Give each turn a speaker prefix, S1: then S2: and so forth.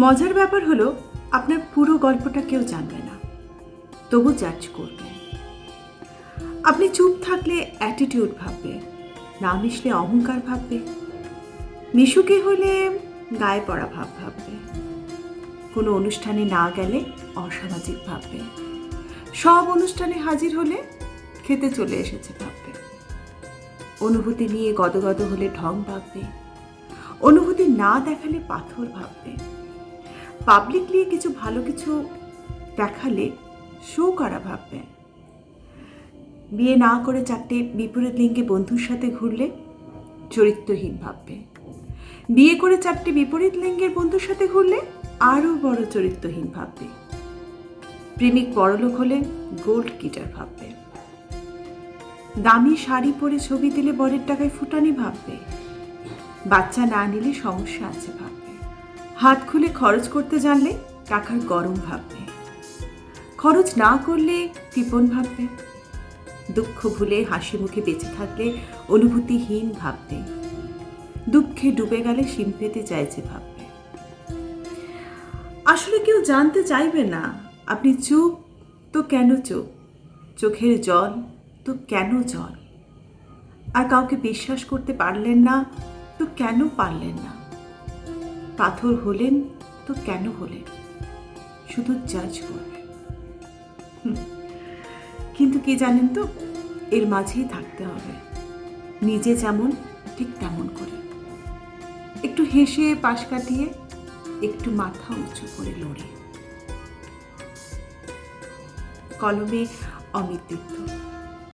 S1: মজার ব্যাপার হলো আপনার পুরো গল্পটা কেউ জানবে না, তবু জাজ করবে। আপনি চুপ থাকলে অ্যাটিটিউড ভাববে, না মিশলে অহংকার ভাববে, মিশুকে হলে গায়ে পড়া ভাব ভাববে, কোনো অনুষ্ঠানে না গেলে অসামাজিক ভাববে, সব অনুষ্ঠানে হাজির হলে খেতে চলে এসেছে ভাববে, অনুভূতি নিয়ে গদগদ হলে ঢং ভাববে, অনুভূতি না দেখালে পাথর ভাববে, পাবলিকলি কিছু ভালো কিছু দেখালে শো করা ভাববে, বিয়ে না করে 4টে বিপরীত লিঙ্গে বন্ধুর সাথে ঘুরলে চরিত্রহীন ভাববে, বিয়ে করে 4টে বিপরীত লিঙ্গের বন্ধুর সাথে ঘুরলে আরও বড় চরিত্রহীন ভাববে, প্রেমিক বড়লোক হলে গোল্ড গিটার ভাববে, দামি শাড়ি পরে ছবি দিলে বরের টাকায় ফুটানি ভাববে, বাচ্চা না নিলে সমস্যা আছে ভাববে, হাত খুলে খরচ করতে জানলে টাকার গরম ভাববে, খরচ না করলে কৃপণ ভাববে, দুঃখ ভুলে হাসি মুখে বেঁচে থাকলে অনুভূতিহীন ভাববে, দুঃখে ডুবে গেলে শিম পেতে চাইছে ভাববে। আসলে কেউ জানতে চাইবে না আপনি চুপ তো কেন চুপ, চোখের জল তো কেন জল, আর কাউকে বিশ্বাস করতে পারলেন না তো কেন পারলেন না, পাথর হলেন তো কেন হলেন, শুধু জাজ করবেন। কিন্তু কি জানেন তো, এর মাঝেই থাকতে হবে, নিজে যেমন ঠিক তেমন করে, একটু হেসে পাশ কাটিয়ে, একটু মাথা উঁচু করে লড়ে। কলমে অমিত দত্ত।